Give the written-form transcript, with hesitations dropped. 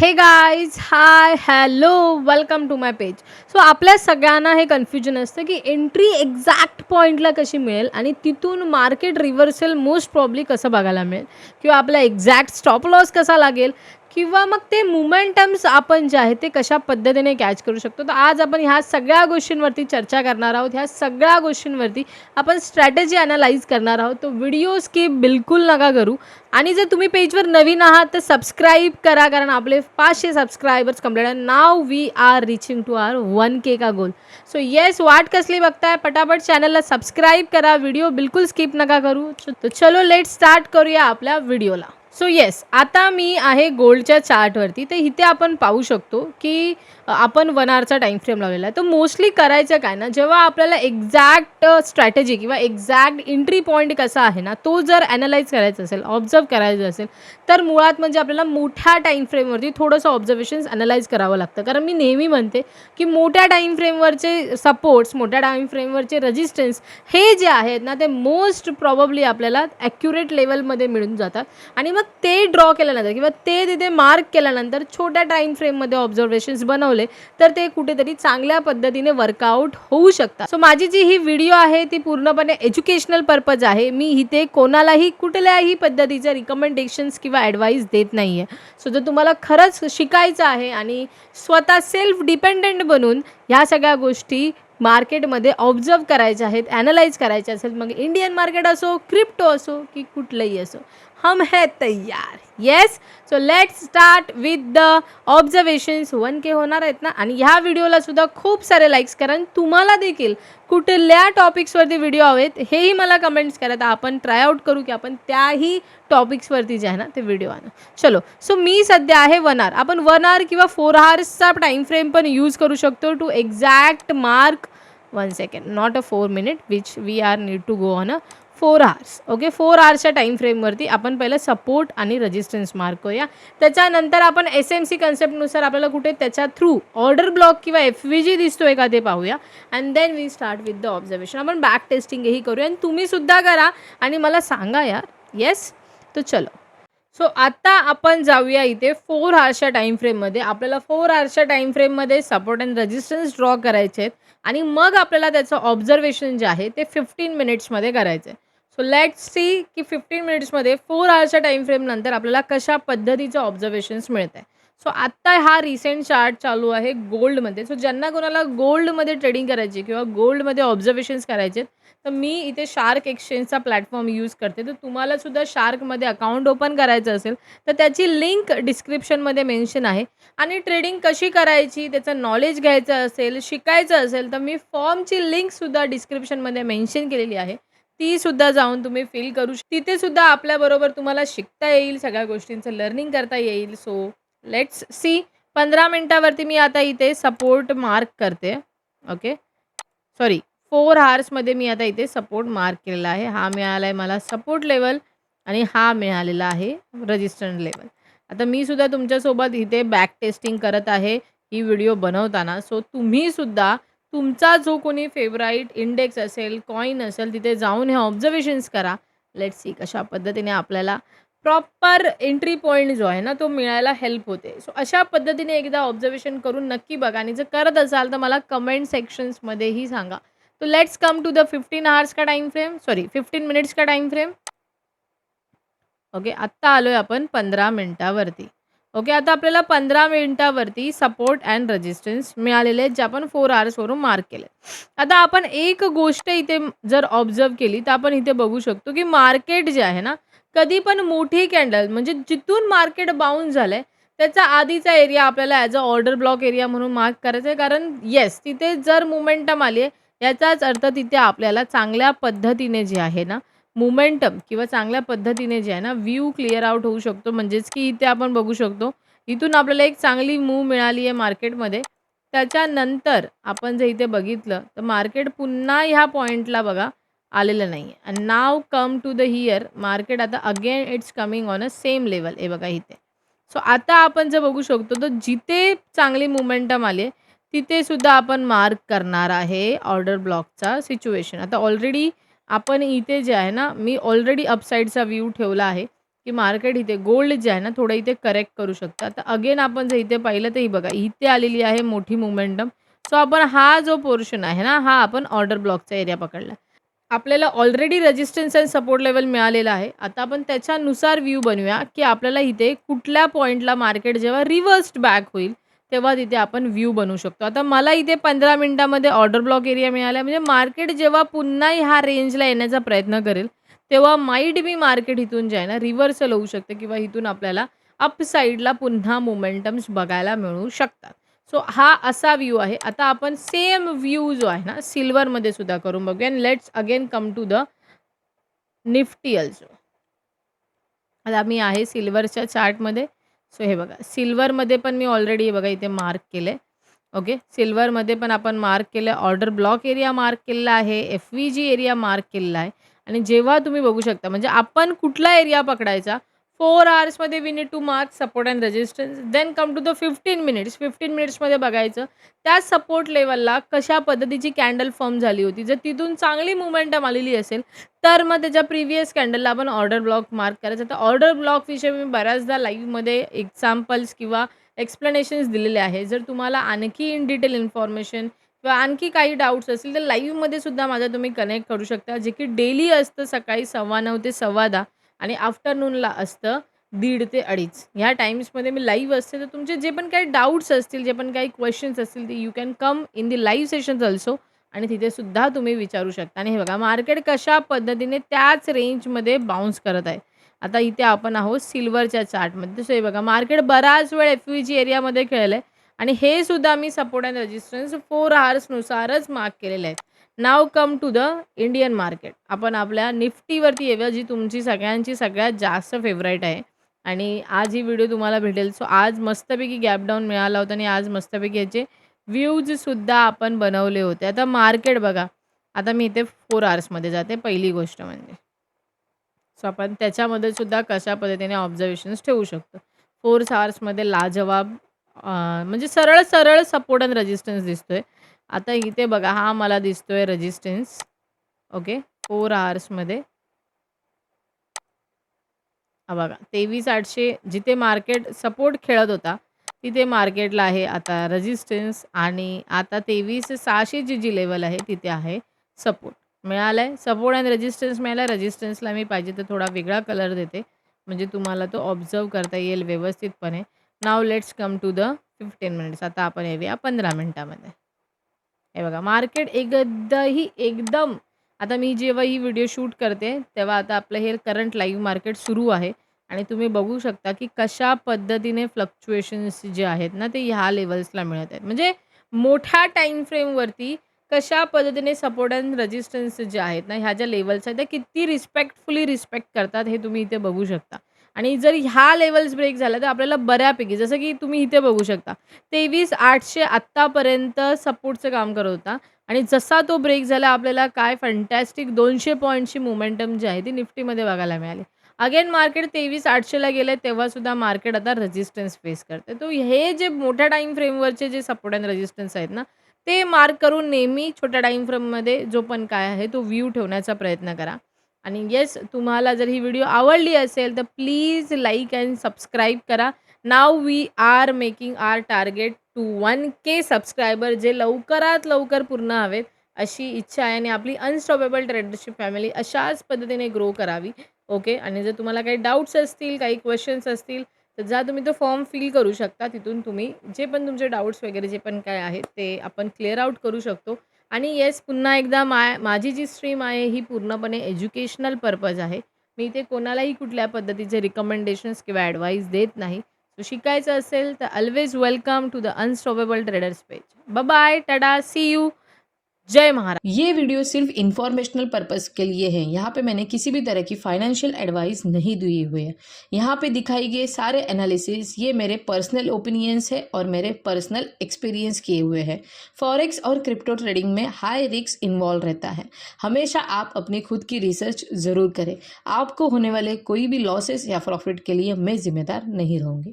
हे guys, hi, hello, welcome to my page. So आपल्या सगळ्यांना हे कन्फ्युजन असतं की एंट्री एक्झॅक्ट पॉईंटला कशी मिळेल आणि तिथून मार्केट रिव्हर्सल मोस्ट प्रॉब्ली कसं बघायला मिळेल किंवा आपला एक्झॅक्ट स्टॉप लॉस कसा लागेल किंवा मग ते मोमेंटम्स आपण जे आहे ते कशा पद्धतीने कॅच करू शकतो. तर आज आपण ह्या सगळ्या गोष्टींवरती चर्चा करणार आहोत. ह्या सगळ्या गोष्टींवरती आपण स्ट्रॅटेजी ॲनालाइज करणार आहोत. तो व्हिडिओ स्किप बिलकुल नका करू. आणि जर तुम्ही पेजवर नवीन आहात तर सबस्क्राईब करा, कारण आपले 500 सबस्क्रायबर्स कंप्लीट आहे. Now we are reaching to our 1K का गोल. सो येस, वाट कसली बघताय, पटापट चॅनलला सबस्क्राईब करा, व्हिडिओ बिलकुल स्किप नका करू. तर चलो लेट स्टार्ट करूया आपल्या व्हिडिओला. सो येस, आता मी आहे गोल्डच्या चार्टवरती. तर इथे आपण पाहू शकतो की आपण 1 आवरचा टाईम फ्रेम लावलेला आहे. तर मोस्टली करायचं काय ना, जेव्हा आपल्याला एक्झॅक्ट स्ट्रॅटेजी किंवा एक्झॅक्ट एंट्री पॉईंट कसा आहे ना, तो जर ॲनालाइज करायचा असेल, ऑब्झर्व करायचं असेल, तर मुळात म्हणजे आपल्याला मोठ्या टाईम फ्रेमवरती थोडंसं ऑब्झर्वेशन्स ॲनालाइज करावं लागतं. कारण मी नेहमी म्हणते की मोठ्या टाईम फ्रेमवरचे सपोर्ट्स, मोठ्या टाईम फ्रेमवरचे रेजिस्टन्स हे जे आहेत ना, ते मोस्ट प्रॉबब्ली आपल्याला ॲक्युरेट लेवलमध्ये मिळून जातात. आणि मग ते ड्रॉ केल्यानंतर किंवा ते तिथे मार्क केल्यानंतर छोट्या टाईम फ्रेममध्ये ऑब्झर्वेशन्स बनवले तर ते कुठेतरी चांगल्या पद्धतीने वर्कआउट होऊ शकतात. सो माझी जी ही व्हिडिओ आहे ती पूर्णपणे एज्युकेशनल पर्पज आहे. मी इथे कोणालाही कुठल्याही पद्धतीचे रिकमेंडेशन्स किंवा ॲडवाईस देत नाही आहे. सो जर तुम्हाला खरंच शिकायचं आहे आणि स्वतः सेल्फ डिपेंडंट बनून ह्या सगळ्या गोष्टी मार्केटमध्ये ऑब्झर्व करायच्या आहेत, ॲनालाइज करायचे असेल, मग इंडियन मार्केट असो, क्रिप्टो असो की कुठलंही असो, हम है तैयार. Yes, so let's start with the observations. 1K होणार आहेत ना, आणि ह्या व्हिडिओला सुद्धा खूप सारे लाईक्स करा. आणि तुम्हाला देखील कुठल्या टॉपिक्सवरती व्हिडिओ हवेत हेही मला कमेंट्स करा. तर आपण ट्रायआउट करू की आपण त्याही टॉपिक्सवरती जे आहे ना ते व्हिडिओ आणू. चलो, सो मी सध्या आहे 1 आवर. आपण 1 आवर किंवा 4 आवर्सचा टाईम फ्रेम पण यूज करू शकतो to exact mark 1 second, not a 4 minute which we are need to go on a 4 hours. Okay, 4 आवर्सच्या टाईम फ्रेमवरती आपण पहिलं सपोर्ट आणि रेजिस्टन्स मार्क करूया. त्याच्यानंतर आपण SMC कन्सेप्टनुसार आपल्याला कुठे त्याच्या थ्रू ऑर्डर ब्लॉक किंवा FVG दिसतोय का ते पाहूया. And then we start with the observation. आपण बॅक टेस्टिंगही करूया आणि तुम्ही सुद्धा करा आणि मला सांगा यार. येस, तर चलो. सो आता आपण जाऊया इथे 4 आवर्सच्या टाईम फ्रेममध्ये. आपल्याला 4 आवर्सच्या टाईम फ्रेममध्ये सपोर्ट अँड रेजिस्टन्स ड्रॉ करायचे आहेत आणि मग आपल्याला त्याचं ऑब्झर्वेशन जे आहे ते 15 मिनिट्समध्ये करायचं आहे. सो लेट्स सी की 15 मिनिट्समध्ये 4 आवर्सच्या टाईम फ्रेमनंतर आपल्याला कशा पद्धतीचं ऑब्झर्वेशन्स मिळत आहे. सो आत्ता हा रिसेंट चार्ट चालू आहे गोल्डमध्ये. सो ज्यांना कोणाला गोल्डमध्ये ट्रेडिंग करायची किंवा गोल्डमध्ये ऑब्झर्वेशन्स करायचे, तर मी इथे शार्क एक्सचेंजचा प्लॅटफॉर्म यूज करते. तर तुम्हाला सुद्धा शार्कमध्ये अकाउंट ओपन करायचं असेल तर त्याची लिंक डिस्क्रिप्शनमध्ये मेन्शन आहे. आणि ट्रेडिंग कशी करायची त्याचं नॉलेज घ्यायचं असेल, शिकायचं असेल, तर मी फॉर्मची लिंकसुद्धा डिस्क्रिप्शनमध्ये मेन्शन केलेली आहे. ती सुद्धा जाऊन तुम्ही फिल करू तिथे सुद्धा आपल्याबरोबर तुम्हाला शिकता येईल, सगळ्या गोष्टींचं लर्निंग करता येईल. So let's see. 15 मिनिटावरती मी आता इथे सपोर्ट मार्क करते. ओके, सॉरी, 4 आवर्समध्ये मी आता इथे सपोर्ट मार्क केलेला आहे. हा मिळाला आहे मला सपोर्ट लेवल आणि हा मिळालेला आहे रेजिस्टन्स लेवल. आता मी सुद्धा तुमच्यासोबत इथे बॅक टेस्टिंग करत आहे ही व्हिडिओ बनवताना. सो तुम्हीसुद्धा तुमचा जो कोणी फेवराईट इंडेक्स असेल, कॉईन असेल, तिथे जाऊन हे ऑब्झर्वेशन्स करा. लेट्स सी कशा पद्धतीने आपल्याला प्रॉपर एंट्री पॉईंट जो आहे ना तो मिळायला हेल्प होते. सो अशा पद्धतीने एकदा ऑब्झर्वेशन करून नक्की बघा आणि जर करत असाल तर मला कमेंट सेक्शन्समध्येही सांगा. तो let's come to the 15 hours का टाईम फ्रेम, सॉरी 15 मिनिट्स का टाईम फ्रेम. ओके, आत्ता आलो आहे आपण 15 मिनिटावरती. ओके, आता आपल्याला 15 मिनिटावरती सपोर्ट अँड रेजिस्टन्स मिळालेले आहेत, जे आपण 4 आवर्सवरून मार्क केले. आता आपण एक गोष्ट इथे जर ऑब्झर्व केली तर आपण इथे बघू शकतो की मार्केट जे आहे ना, कधी पण मोठी कॅन्डल म्हणजे जिथून मार्केट बाउन्स झालं आहे त्याचा आधीचा एरिया आपल्याला as a order block area म्हणून मार्क करायचा आहे. कारण येस, तिथे जर मोमेंटम आली आहे याचाच अर्थ तिथे आपल्याला चांगल्या पद्धतीने जे आहे ना मोमेंटम किंवा चांगल्या पद्धतीने जे आहे ना व्ह्यू क्लिअर आउट होऊ शकतो. म्हणजेच की इथे आपण बघू शकतो इथून आपल्याला एक चांगली मूव्ह मिळाली आहे मार्केटमध्ये. त्याच्यानंतर आपण जर इथे बघितलं तर मार्केट पुन्हा ह्या पॉईंटला बघा आलेलं नाही आहे. And now come to the here market आता again it's coming on a same level. हे बघा इथे. सो आता आपण जर बघू शकतो तर जिथे चांगली मोमेंटम आली आहे तिथे सुद्धा आपण मार्क करणार आहे ऑर्डर ब्लॉकचा सिच्युएशन. आता ऑलरेडी आपण इथे जे आहे ना, मी ऑलरेडी अपसाईडचा व्ह्यू ठेवला आहे की मार्केट इथे गोल्ड जे आहे ना थोडं इथे करेक्ट करू शकतं. आता अगेन आपण जर इथे पाहिलं तर ही बघा इथे आलेली आहे मोठी मोमेंटम. सो आपण हा जो पोर्शन आहे ना, हा आपण ऑर्डर ब्लॉकचा एरिया पकडला. आपल्याला already resistance and support level मिळालेला आहे. आता आपण त्याच्यानुसार व्ह्यू बनवूया, की आपल्याला इथे कुठल्या पॉइंटला मार्केट जेव्हा रिव्हर्स्ड बॅक होईल, तेव्हा तिथे आपण व्ह्यू बनवू शकतो. आता मला इथे 15 मिनिटामध्ये ऑर्डर ब्लॉक एरिया मिळाला म्हणजे मार्केट जेव्हा पुन्हा ह्या रेंजला येण्याचा प्रयत्न करेल, तेव्हा माईट बी मार्केट इथून जे आहे ना रिव्हर्सल होऊ शकते किंवा इथून आपल्याला अप साइडला पुन्हा मोमेंटम्स बघायला मिळू शकतात. सो हा असा व्ह्यू आहे. आता आपण सेम व्ह्यू जो आहे ना सिल्वरमध्ये सुद्धा करून बघूया आणि let's again come to the Nifty also. आता मी आहे सिल्वरच्या चार्टमध्ये. सो हे बघा सिल्वरमध्ये पण मी ऑलरेडी बघा इथे मार्क केलंय. ओके. सिल्वरमध्ये पण आपण मार्क केलं ऑर्डर ब्लॉक एरिया मार्क केलेला आहे. एफ-व्ही-जी एरिया मार्क केलेला आहे आणि जेव्हा तुम्ही बघू शकता म्हणजे आपण कुठला एरिया पकडायचा 4 आवर्समध्ये we need to mark support and resistance then come to the 15 minutes. 15 मिनिट्समध्ये बघायचं त्या सपोर्ट लेव्हलला कशा पद्धतीची कॅन्डल फॉर्म झाली होती. जर तिथून चांगली मोमेंटम आलेली असेल तर मग त्याच्या प्रिव्हियस कॅन्डलला आपण ऑर्डर ब्लॉक मार्क करायचा. तर ऑर्डर ब्लॉकविषयी मी बऱ्याचदा लाईव्हमध्ये एक्झाम्पल्स किंवा एक्सप्लेनेशन्स दिलेले आहे. जर तुम्हाला आणखी इन डिटेल इन्फॉर्मेशन किंवा आणखी काही डाऊट्स असतील तर लाईव्हमध्ये सुद्धा माझा तुम्ही कनेक्ट करू शकता. जे की डेली असतं सकाळी 9:15 ते 10:15 आणि आफ्टरनूनला असतं 1:30 ते 2:30 ह्या टाईम्समध्ये मी लाईव्ह असते. तर तुमचे जे पण काही डाऊट्स असतील, जे पण काही क्वेश्चन्स असतील ते you can come in the live sessions also आणि तिथे सुद्धा तुम्ही विचारू शकता. आणि हे बघा मार्केट कशा पद्धतीने त्याच रेंजमध्ये बाउन्स करत आहे. आता इथे आपण आहोत सिल्वरच्या चार्टमध्ये. तसं हे बघा मार्केट बराच वेळ एफ-व्ही-जी एरियामध्ये खेळलं आहे आणि हे सुद्धा मी सपोर्ट अँड रेजिस्टन्स 4 आवर्सनुसारच मार्क केलेले आहेत. Now come to the Indian market. आपण आपल्या निफ्टीवरती येऊया जी तुमची सगळ्यांची सगळ्यात जास्त फेवराईट आहे आणि आज ही व्हिडिओ तुम्हाला भेटेल. सो आज मस्तपैकी गॅप डाऊन मिळाला होता आणि आज मस्तपैकी याचे व्ह्यूजसुद्धा आपण बनवले होते. आता मार्केट बघा, आता मी इथे 4 आवर्समध्ये जाते पहिली गोष्ट म्हणजे. सो आपण त्याच्यामध्ये सुद्धा कशा पद्धतीने ऑब्झर्वेशन्स ठेवू शकतो. 4 आवर्समध्ये लाजवाब म्हणजे सरळ सरळ सपोर्ट अँड रेजिस्टन्स दिसतोय. आता इथे बघा हा मला दिसतोय रेजिस्टन्स. ओके. 4 आवर्समध्ये हा बघा 23,800 जिथे मार्केट सपोर्ट खेळत होता, तिथे मार्केटला आहे आता रेजिस्टन्स आणि आता 23,600 जी लेवल आहे तिथे आहे सपोर्ट. मिळालाय सपोर्ट अँड रेजिस्टन्स मिळाला. रेजिस्टन्सला मी पाहिजे तर थोडा वेगळा कलर देते, म्हणजे तुम्हाला तो ऑब्झर्व्ह करता येईल व्यवस्थितपणे. Now let's come to the 15 minutes. आता आपण येऊया 15 मिनिटामध्ये. हे बघा मार्केट एकदम आता मी जेव्हा ही व्हिडिओ शूट करते, तेव्हा आता आपलं हे करंट लाईव्ह मार्केट सुरू आहे आणि तुम्ही बघू शकता, की कशा पद्धतीने फ्लक्च्युएशन्स जे आहेत ना, ते ह्या लेव्हल्सला मिळत आहेत. म्हणजे मोठ्या टाईम फ्रेमवरती कशा पद्धतीने सपोर्ट अँड रेजिस्टन्स जे आहेत ना, ह्या ज्या लेव्हल्स आहेत, त्या किती रिस्पेक्टफुली रिस्पेक्ट करतात हे तुम्ही इथे बघू शकता. आणि जर ह्या लेव्हल्स ब्रेक झाल्या, तर आपल्याला बऱ्यापैकी जसं की तुम्ही इथे बघू शकता 23,800 आत्तापर्यंत सपोर्टचं काम करत होता आणि जसा तो ब्रेक झाला आपल्याला काय फॅन्टॅस्टिक 200 पॉइंटची मोमेंटम जी आहे ती निफ्टीमध्ये बघायला मिळाली. अगेन मार्केट 23,800ला गेलं तेव्हासुद्धा मार्केट आता रेजिस्टन्स फेस करते. तो हे जे मोठ्या टाईम फ्रेमवरचे जे सपोर्ट अँड रेजिस्टन्स आहेत ना, ते मार्क करून नेहमी छोट्या टाईम फ्रेममध्ये जो पण काय आहे तो व्ह्यू ठेवण्याचा प्रयत्न करा. आणि येस तुम्हाला जर ही व्हिडिओ आवडली असेल तर प्लीज लाईक अँड सबस्क्राईब करा. Now we are making our target to 1K subscriber जे लवकरात लवकर पूर्ण हवेत अशी इच्छा आहे आणि आपली अनस्टॉपेबल ट्रेडरशिप फॅमिली अशाच पद्धतीने ग्रो करावी. ओके. आणि जर तुम्हाला काही डाऊट्स असतील, काही क्वेश्चन्स असतील तर जा तुम्ही तो फॉर्म फिल करू शकता. तिथून तुम्ही जे पण तुमचे डाऊट्स वगैरे जे पण काय आहेत ते आपण क्लिअर आउट करू शकतो. आणि येस पुन्हा एकदा माझी जी स्ट्रीम आहे ही पूर्णपणे एज्युकेशनल पर्पज आहे. मी इथे कोणालाही कुठल्या पद्धतीचे रिकमेंडेशन्स किंवा ॲडवाईस देत नाही. सो शिकायचं असेल तर always welcome to the unstoppable traders page. Bye tata see you. जय महाराज. ये वीडियो सिर्फ इंफॉर्मेशनल पर्पस के लिए है। यहाँ पे मैंने किसी भी तरह की फाइनेंशियल एडवाइस नहीं दी हुई है। यहाँ पे दिखाई गए सारे एनालिसिस ये मेरे पर्सनल ओपिनियंस है और मेरे पर्सनल एक्सपीरियंस किए हुए हैं। फॉरेक्स और क्रिप्टो ट्रेडिंग में हाई रिस्क इन्वॉल्व रहता है। हमेशा आप अपनी खुद की रिसर्च ज़रूर करें। आपको होने वाले कोई भी लॉसेस या प्रॉफिट के लिए मैं जिम्मेदार नहीं रहूँगी।